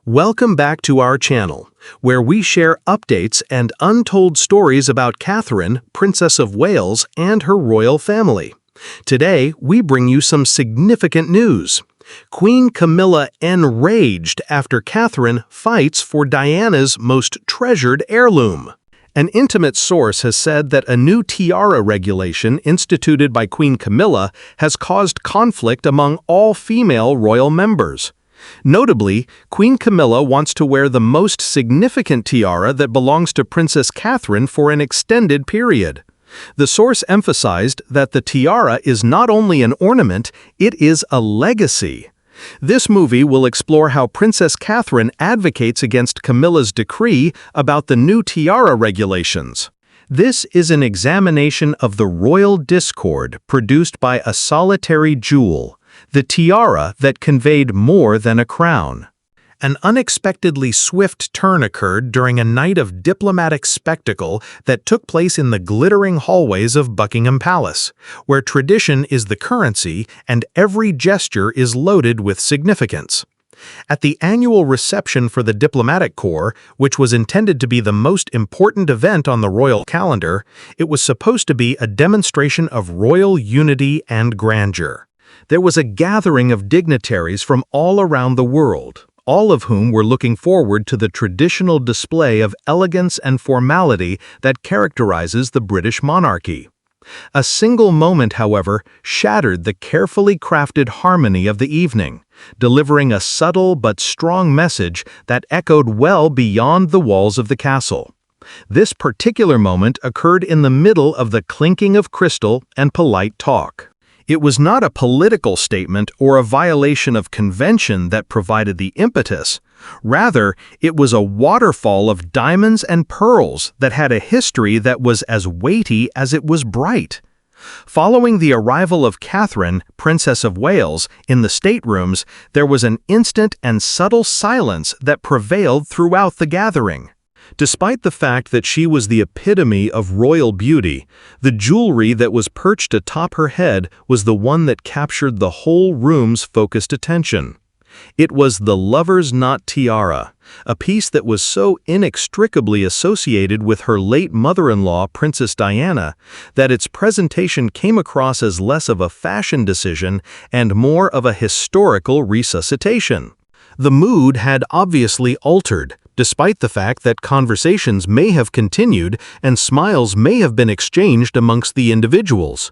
Welcome back to our channel, where we share updates and untold stories about Catherine, Princess of Wales, and her royal family. Today, we bring you some significant news. Queen Camilla enraged after Catherine fights for Diana's most treasured heirloom. An intimate source has said that a new tiara regulation instituted by Queen Camilla has caused conflict among all female royal members. Notably, Queen Camilla wants to wear the most significant tiara that belongs to Princess Catherine for an extended period. The source emphasized that the tiara is not only an ornament, it is a legacy. This movie will explore how Princess Catherine advocates against Camilla's decree about the new tiara regulations. This is an examination of the royal discord produced by a solitary jewel, the tiara that conveyed more than a crown. An unexpectedly swift turn occurred during a night of diplomatic spectacle that took place in the glittering hallways of Buckingham Palace, where tradition is the currency and every gesture is loaded with significance. At the annual reception for the diplomatic corps, which was intended to be the most important event on the royal calendar, it was supposed to be a demonstration of royal unity and grandeur. There was a gathering of dignitaries from all around the world, all of whom were looking forward to the traditional display of elegance and formality that characterizes the British monarchy. A single moment, however, shattered the carefully crafted harmony of the evening, delivering a subtle but strong message that echoed well beyond the walls of the castle. This particular moment occurred in the middle of the clinking of crystal and polite talk. It was not a political statement or a violation of convention that provided the impetus. Rather, it was a waterfall of diamonds and pearls that had a history that was as weighty as it was bright. Following the arrival of Catherine, Princess of Wales, in the staterooms, there was an instant and subtle silence that prevailed throughout the gathering. Despite the fact that she was the epitome of royal beauty, the jewelry that was perched atop her head was the one that captured the whole room's focused attention. It was the lover's knot tiara, a piece that was so inextricably associated with her late mother-in-law, Princess Diana, that its presentation came across as less of a fashion decision and more of a historical resuscitation. The mood had obviously altered, despite the fact that conversations may have continued and smiles may have been exchanged amongst the individuals.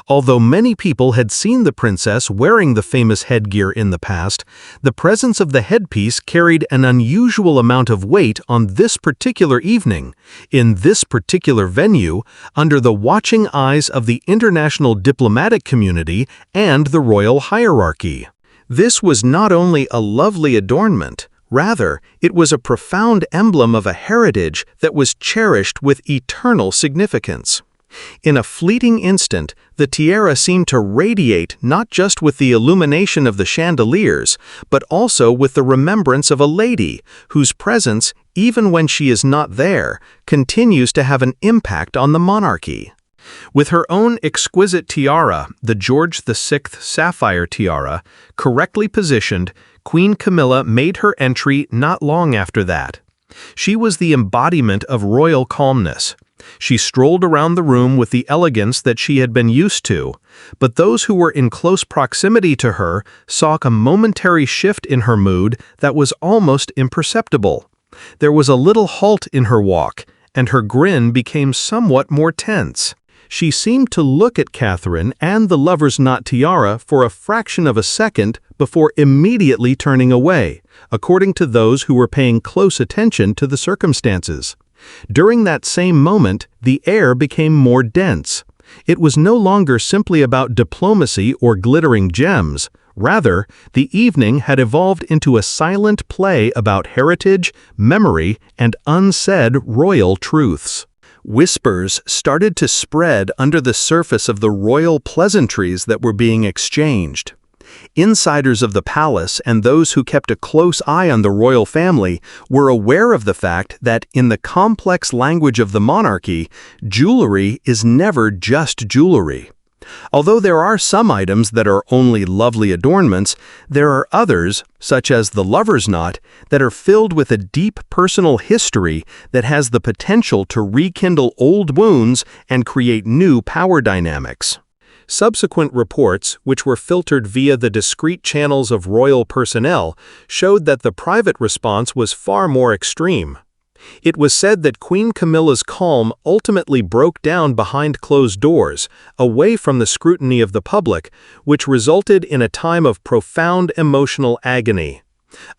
Although many people had seen the princess wearing the famous headgear in the past, the presence of the headpiece carried an unusual amount of weight on this particular evening, in this particular venue, under the watching eyes of the international diplomatic community and the royal hierarchy. This was not only a lovely adornment, rather, it was a profound emblem of a heritage that was cherished with eternal significance. In a fleeting instant, the tiara seemed to radiate not just with the illumination of the chandeliers, but also with the remembrance of a lady whose presence, even when she is not there, continues to have an impact on the monarchy. With her own exquisite tiara, the George VI sapphire tiara, correctly positioned, Queen Camilla made her entry not long after that. She was the embodiment of royal calmness. She strolled around the room with the elegance that she had been used to, but those who were in close proximity to her saw a momentary shift in her mood that was almost imperceptible. There was a little halt in her walk, and her grin became somewhat more tense. She seemed to look at Catherine and the lover's knot tiara for a fraction of a second before immediately turning away, according to those who were paying close attention to the circumstances. During that same moment, the air became more dense. It was no longer simply about diplomacy or glittering gems. Rather, the evening had evolved into a silent play about heritage, memory, and unsaid royal truths. Whispers started to spread under the surface of the royal pleasantries that were being exchanged. Insiders of the palace and those who kept a close eye on the royal family were aware of the fact that, in the complex language of the monarchy, jewelry is never just jewelry. Although there are some items that are only lovely adornments, there are others, such as the lover's knot, that are filled with a deep personal history that has the potential to rekindle old wounds and create new power dynamics. Subsequent reports, which were filtered via the discreet channels of royal personnel, showed that the private response was far more extreme. It was said that Queen Camilla's calm ultimately broke down behind closed doors, away from the scrutiny of the public, which resulted in a time of profound emotional agony.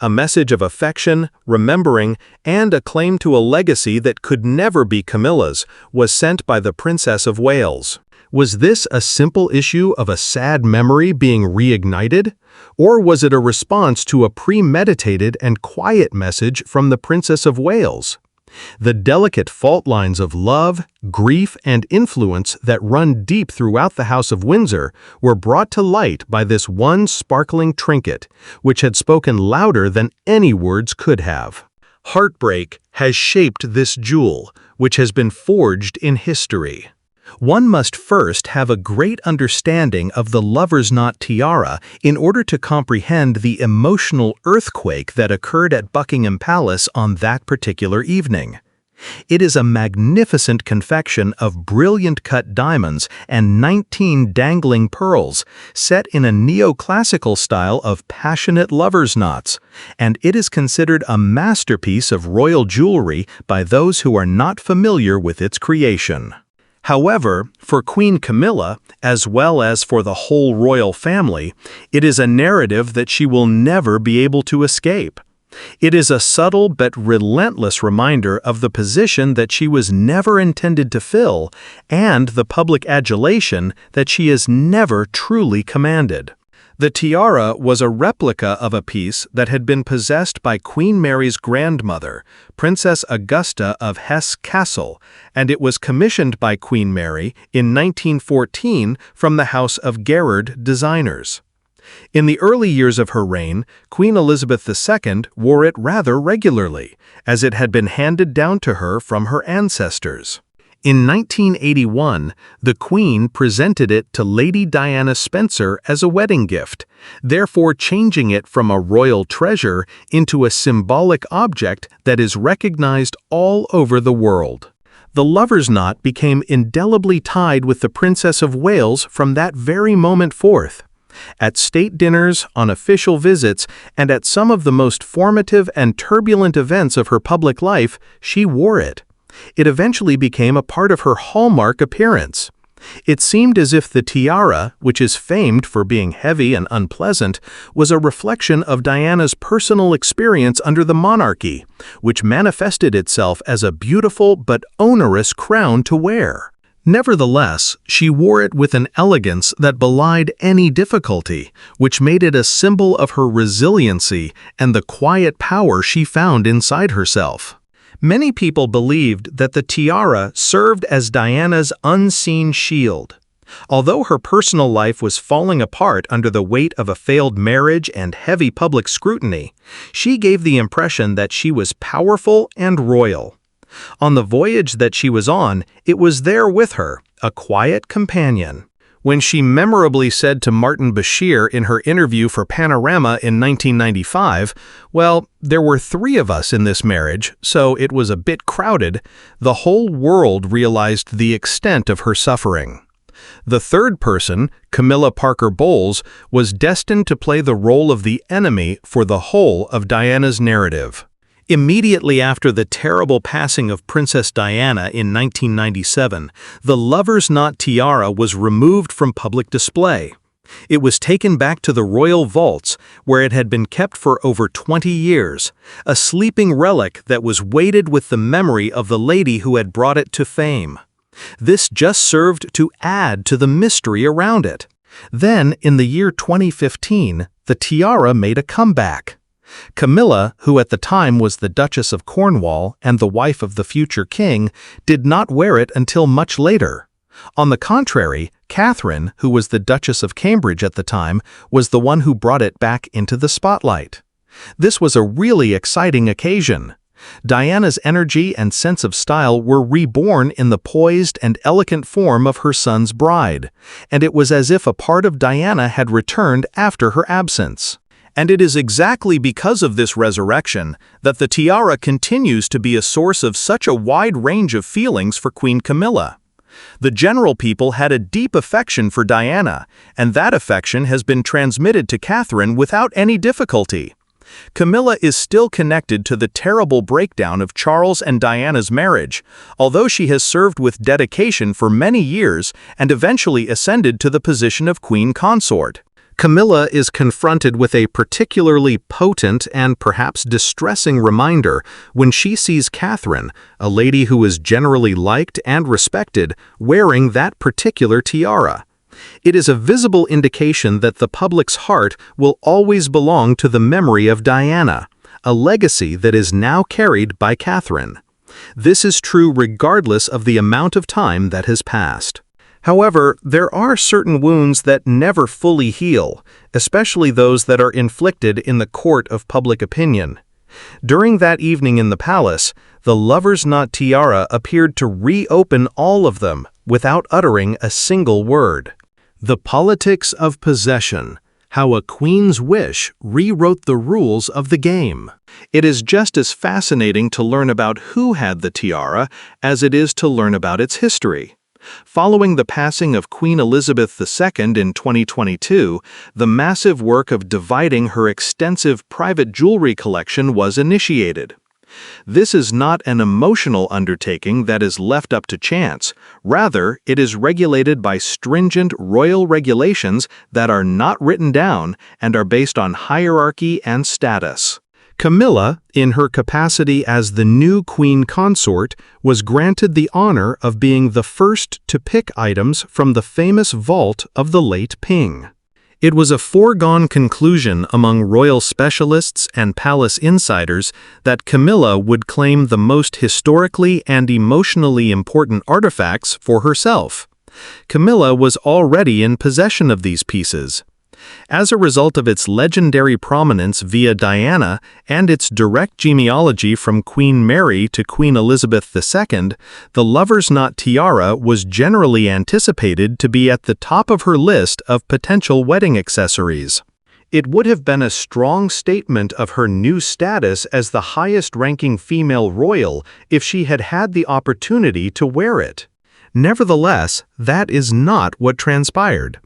A message of affection, remembering, and a claim to a legacy that could never be Camilla's was sent by the Princess of Wales. Was this a simple issue of a sad memory being reignited? Or was it a response to a premeditated and quiet message from the Princess of Wales? The delicate fault lines of love, grief, and influence that run deep throughout the House of Windsor were brought to light by this one sparkling trinket, which had spoken louder than any words could have. Heartbreak has shaped this jewel, which has been forged in history. One must first have a great understanding of the lover's knot tiara in order to comprehend the emotional earthquake that occurred at Buckingham Palace on that particular evening. It is a magnificent confection of brilliant cut diamonds and 19 dangling pearls, set in a neoclassical style of passionate lover's knots, and it is considered a masterpiece of royal jewelry by those who are not familiar with its creation. However, for Queen Camilla, as well as for the whole royal family, it is a narrative that she will never be able to escape. It is a subtle but relentless reminder of the position that she was never intended to fill and the public adulation that she has never truly commanded. The tiara was a replica of a piece that had been possessed by Queen Mary's grandmother, Princess Augusta of Hesse-Kassel, and it was commissioned by Queen Mary in 1914 from the House of Gerard designers. In the early years of her reign, Queen Elizabeth II wore it rather regularly, as it had been handed down to her from her ancestors. In 1981, the Queen presented it to Lady Diana Spencer as a wedding gift, therefore changing it from a royal treasure into a symbolic object that is recognized all over the world. The lover's knot became indelibly tied with the Princess of Wales from that very moment forth. At state dinners, on official visits, and at some of the most formative and turbulent events of her public life, she wore it. It eventually became a part of her hallmark appearance. It seemed as if the tiara, which is famed for being heavy and unpleasant, was a reflection of Diana's personal experience under the monarchy, which manifested itself as a beautiful but onerous crown to wear. Nevertheless, she wore it with an elegance that belied any difficulty, which made it a symbol of her resiliency and the quiet power she found inside herself. Many people believed that the tiara served as Diana's unseen shield. Although her personal life was falling apart under the weight of a failed marriage and heavy public scrutiny, she gave the impression that she was powerful and royal. On the voyage that she was on, it was there with her, a quiet companion. When she memorably said to Martin Bashir in her interview for Panorama in 1995, "Well, there were 3 of us in this marriage, so it was a bit crowded," the whole world realized the extent of her suffering. The third person, Camilla Parker Bowles, was destined to play the role of the enemy for the whole of Diana's narrative. Immediately after the terrible passing of Princess Diana in 1997, the lover's knot tiara was removed from public display. It was taken back to the royal vaults, where it had been kept for over 20 years, a sleeping relic that was weighted with the memory of the lady who had brought it to fame. This just served to add to the mystery around it. Then, in the year 2015, the tiara made a comeback. Camilla, who at the time was the Duchess of Cornwall and the wife of the future king, did not wear it until much later. On the contrary, Catherine, who was the Duchess of Cambridge at the time, was the one who brought it back into the spotlight. This was a really exciting occasion. Diana's energy and sense of style were reborn in the poised and elegant form of her son's bride, and it was as if a part of Diana had returned after her absence. And it is exactly because of this resurrection that the tiara continues to be a source of such a wide range of feelings for Queen Camilla. The general people had a deep affection for Diana, and that affection has been transmitted to Catherine without any difficulty. Camilla is still connected to the terrible breakdown of Charles and Diana's marriage, although she has served with dedication for many years and eventually ascended to the position of queen consort. Camilla is confronted with a particularly potent and perhaps distressing reminder when she sees Catherine, a lady who is generally liked and respected, wearing that particular tiara. It is a visible indication that the public's heart will always belong to the memory of Diana, a legacy that is now carried by Catherine. This is true regardless of the amount of time that has passed. However, there are certain wounds that never fully heal, especially those that are inflicted in the court of public opinion. During that evening in the palace, the lover's knot tiara appeared to reopen all of them without uttering a single word. The politics of possession, how a queen's wish rewrote the rules of the game. It is just as fascinating to learn about who had the tiara as it is to learn about its history. Following the passing of Queen Elizabeth II in 2022, the massive work of dividing her extensive private jewelry collection was initiated. This is not an emotional undertaking that is left up to chance. Rather, it is regulated by stringent royal regulations that are not written down and are based on hierarchy and status. Camilla, in her capacity as the new queen consort, was granted the honor of being the first to pick items from the famous vault of the late Ping. It was a foregone conclusion among royal specialists and palace insiders that Camilla would claim the most historically and emotionally important artifacts for herself. Camilla was already in possession of these pieces. As a result of its legendary prominence via Diana and its direct genealogy from Queen Mary to Queen Elizabeth II, the lover's knot tiara was generally anticipated to be at the top of her list of potential wedding accessories. It would have been a strong statement of her new status as the highest-ranking female royal if she had had the opportunity to wear it. Nevertheless, that is not what transpired.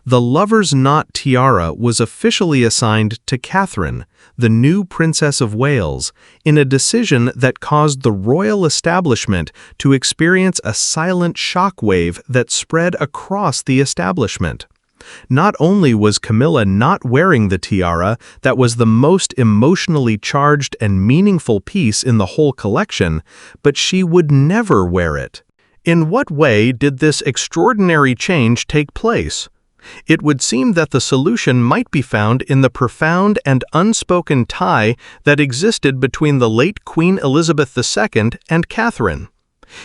The lover's knot tiara was officially assigned to Catherine, the new Princess of Wales, in a decision that caused the royal establishment to experience a silent shockwave that spread across the establishment. Not only was Camilla not wearing the tiara that was the most emotionally charged and meaningful piece in the whole collection, but she would never wear it. In what way did this extraordinary change take place? It would seem that the solution might be found in the profound and unspoken tie that existed between the late Queen Elizabeth II and Catherine.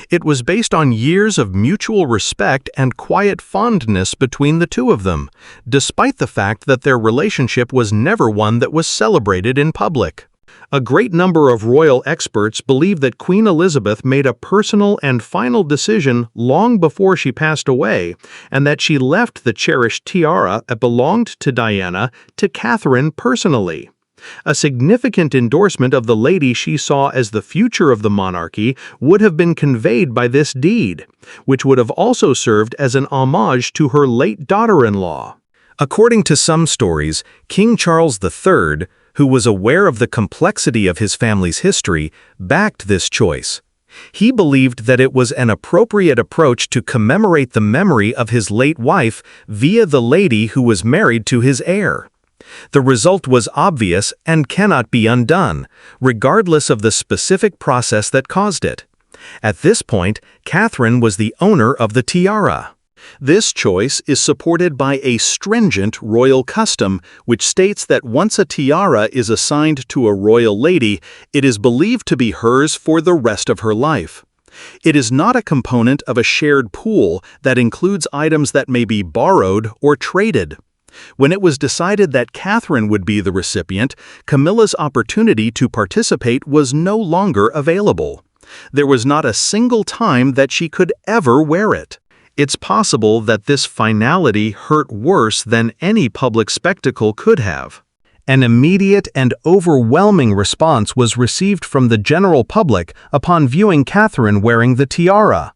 It was based on years of mutual respect and quiet fondness between the two of them, despite the fact that their relationship was never one that was celebrated in public. A great number of royal experts believe that Queen Elizabeth made a personal and final decision long before she passed away, and that she left the cherished tiara that belonged to Diana to Catherine personally. A significant endorsement of the lady she saw as the future of the monarchy would have been conveyed by this deed, which would have also served as an homage to her late daughter-in-law. According to some stories, King Charles III, who was aware of the complexity of his family's history, backed this choice. He believed that it was an appropriate approach to commemorate the memory of his late wife via the lady who was married to his heir. The result was obvious and cannot be undone, regardless of the specific process that caused it. At this point, Catherine was the owner of the tiara. This choice is supported by a stringent royal custom which states that once a tiara is assigned to a royal lady, it is believed to be hers for the rest of her life. It is not a component of a shared pool that includes items that may be borrowed or traded. When it was decided that Catherine would be the recipient, Camilla's opportunity to participate was no longer available. There was not a single time that she could ever wear it. It's possible that this finality hurt worse than any public spectacle could have. An immediate and overwhelming response was received from the general public upon viewing Catherine wearing the tiara.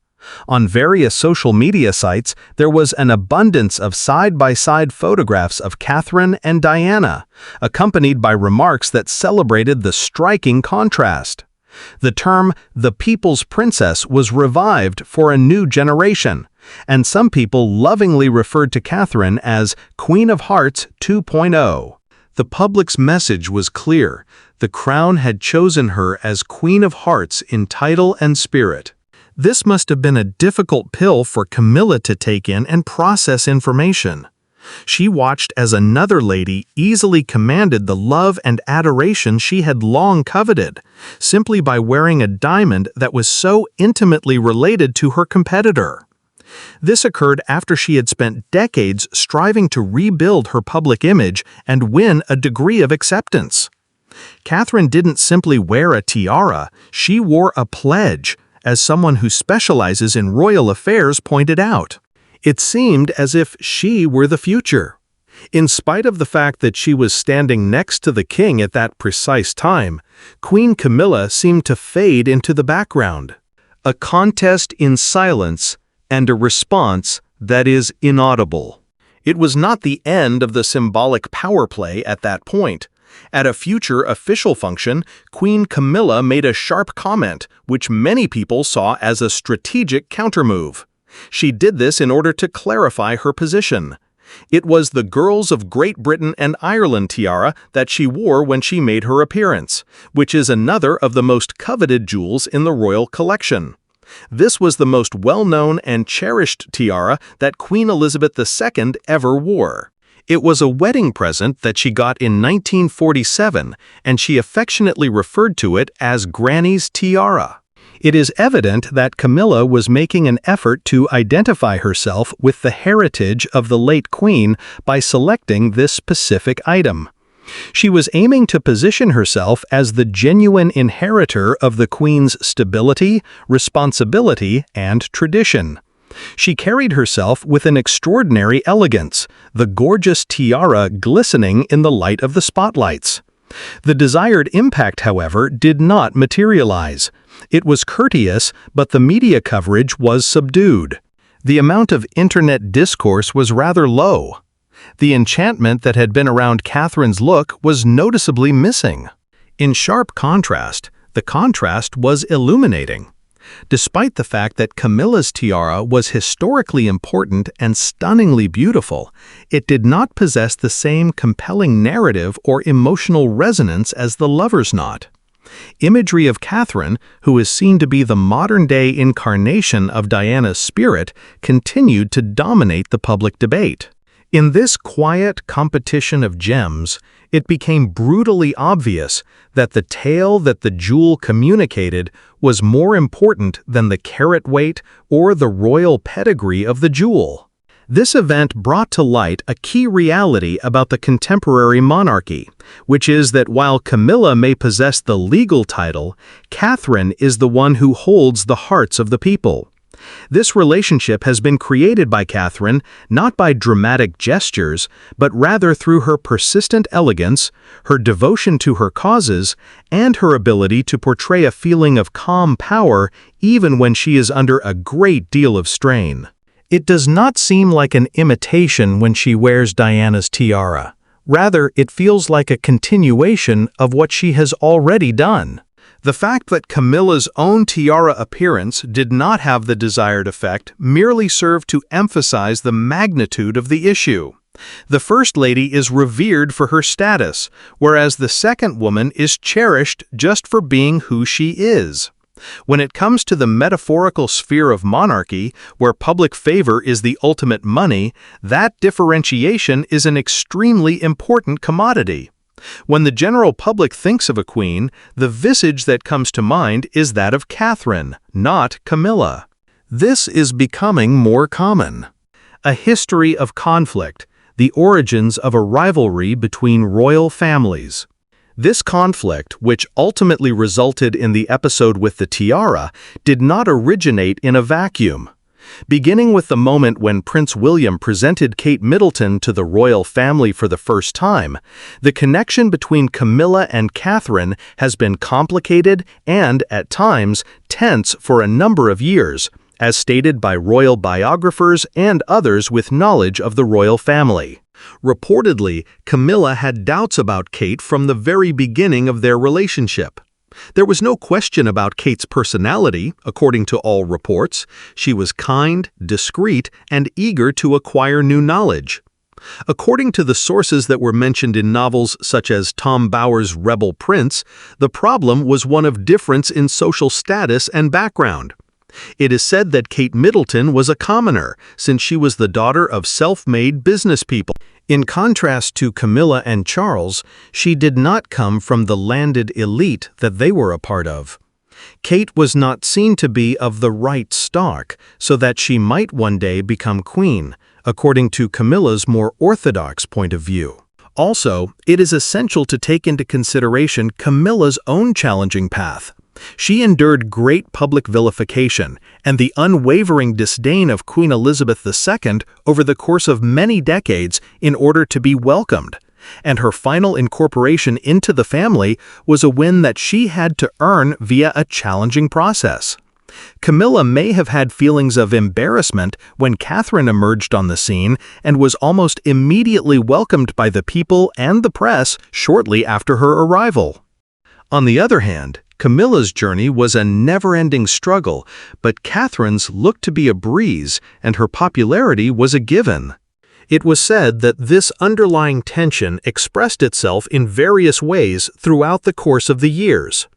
On various social media sites, there was an abundance of side-by-side photographs of Catherine and Diana, accompanied by remarks that celebrated the striking contrast. The term "the People's Princess" was revived for a new generation, and some people lovingly referred to Catherine as Queen of Hearts 2.0. The public's message was clear. The crown had chosen her as Queen of Hearts in title and spirit. This must have been a difficult pill for Camilla to take in and process information. She watched as another lady easily commanded the love and adoration she had long coveted, simply by wearing a diamond that was so intimately related to her competitor. This occurred after she had spent decades striving to rebuild her public image and win a degree of acceptance. Catherine didn't simply wear a tiara, she wore a pledge, as someone who specializes in royal affairs pointed out. It seemed as if she were the future. In spite of the fact that she was standing next to the king at that precise time, Queen Camilla seemed to fade into the background. A contest in silence and a response that is inaudible. It was not the end of the symbolic power play at that point. At a future official function, Queen Camilla made a sharp comment, which many people saw as a strategic countermove. She did this in order to clarify her position. It was the Girls of Great Britain and Ireland tiara that she wore when she made her appearance, which is another of the most coveted jewels in the royal collection. This was the most well-known and cherished tiara that Queen Elizabeth II ever wore. It was a wedding present that she got in 1947, and she affectionately referred to it as Granny's tiara. It is evident that Camilla was making an effort to identify herself with the heritage of the late Queen by selecting this specific item. She was aiming to position herself as the genuine inheritor of the Queen's stability, responsibility, and tradition. She carried herself with an extraordinary elegance, the gorgeous tiara glistening in the light of the spotlights. The desired impact, however, did not materialize. It was courteous, but the media coverage was subdued. The amount of internet discourse was rather low. The enchantment that had been around Catherine's look was noticeably missing. In sharp contrast, the contrast was illuminating. Despite the fact that Camilla's tiara was historically important and stunningly beautiful, it did not possess the same compelling narrative or emotional resonance as the lover's knot. Imagery of Catherine, who is seen to be the modern-day incarnation of Diana's spirit, continued to dominate the public debate. In this quiet competition of gems, it became brutally obvious that the tale that the jewel communicated was more important than the carat weight or the royal pedigree of the jewel. This event brought to light a key reality about the contemporary monarchy, which is that while Camilla may possess the legal title, Catherine is the one who holds the hearts of the people. This relationship has been created by Catherine not by dramatic gestures, but rather through her persistent elegance, her devotion to her causes, and her ability to portray a feeling of calm power even when she is under a great deal of strain. It does not seem like an imitation when she wears Diana's tiara. Rather, it feels like a continuation of what she has already done. The fact that Camilla's own tiara appearance did not have the desired effect merely served to emphasize the magnitude of the issue. The First Lady is revered for her status, whereas the second woman is cherished just for being who she is. When it comes to the metaphorical sphere of monarchy, where public favor is the ultimate money, that differentiation is an extremely important commodity. When the general public thinks of a queen, the visage that comes to mind is that of Catherine, not Camilla. This is becoming more common. A history of conflict, the origins of a rivalry between royal families. This conflict, which ultimately resulted in the episode with the tiara, did not originate in a vacuum. Beginning with the moment when Prince William presented Kate Middleton to the royal family for the first time, the connection between Camilla and Catherine has been complicated and, at times, tense for a number of years, as stated by royal biographers and others with knowledge of the royal family. Reportedly, Camilla had doubts about Kate from the very beginning of their relationship. There was no question about Kate's personality, according to all reports. She was kind, discreet, and eager to acquire new knowledge. According to the sources that were mentioned in novels such as Tom Bower's Rebel Prince, the problem was one of difference in social status and background. It is said that Kate Middleton was a commoner, since she was the daughter of self-made business people. In contrast to Camilla and Charles, she did not come from the landed elite that they were a part of. Kate was not seen to be of the right stock, so that she might one day become queen, according to Camilla's more orthodox point of view. Also, it is essential to take into consideration Camilla's own challenging path. She endured great public vilification and the unwavering disdain of Queen Elizabeth II over the course of many decades in order to be welcomed, and her final incorporation into the family was a win that she had to earn via a challenging process. Camilla may have had feelings of embarrassment when Catherine emerged on the scene and was almost immediately welcomed by the people and the press shortly after her arrival. On the other hand, Camilla's journey was a never-ending struggle, but Catherine's looked to be a breeze, and her popularity was a given. It was said that this underlying tension expressed itself in various ways throughout the course of the years.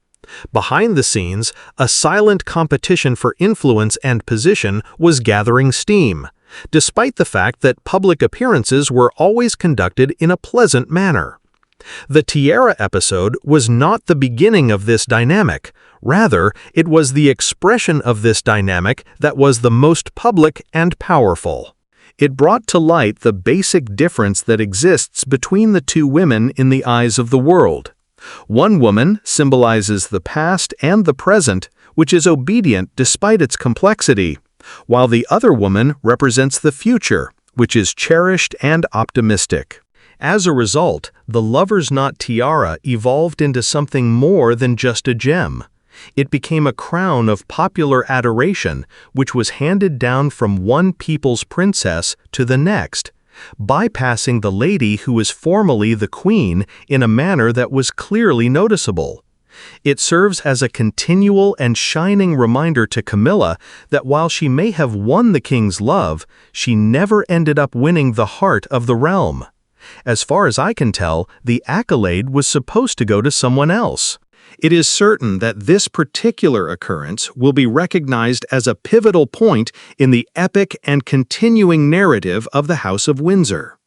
Behind the scenes, a silent competition for influence and position was gathering steam, despite the fact that public appearances were always conducted in a pleasant manner. The tiara episode was not the beginning of this dynamic. Rather, it was the expression of this dynamic that was the most public and powerful. It brought to light the basic difference that exists between the two women in the eyes of the world. One woman symbolizes the past and the present, which is obedient despite its complexity, while the other woman represents the future, which is cherished and optimistic. As a result, the lover's knot tiara evolved into something more than just a gem. It became a crown of popular adoration, which was handed down from one people's princess to the next, bypassing the lady who was formally the queen in a manner that was clearly noticeable. It serves as a continual and shining reminder to Camilla that while she may have won the king's love, she never ended up winning the heart of the realm. As far as I can tell, the accolade was supposed to go to someone else. It is certain that this particular occurrence will be recognized as a pivotal point in the epic and continuing narrative of the House of Windsor.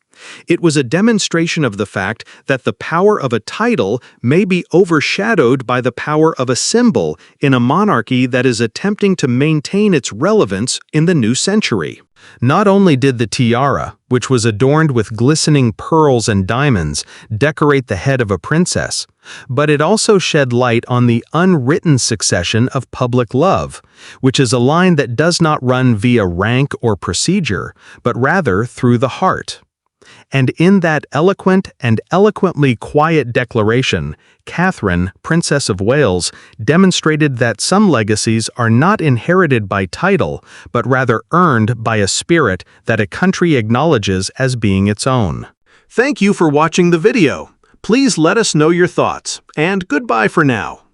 It was a demonstration of the fact that the power of a title may be overshadowed by the power of a symbol in a monarchy that is attempting to maintain its relevance in the new century. Not only did the tiara, which was adorned with glistening pearls and diamonds, decorate the head of a princess, but it also shed light on the unwritten succession of public love, which is a line that does not run via rank or procedure, but rather through the heart. And in that eloquent and eloquently quiet declaration, Catherine, Princess of Wales, demonstrated that some legacies are not inherited by title, but rather earned by a spirit that a country acknowledges as being its own. Thank you for watching the video. Please let us know your thoughts, and goodbye for now.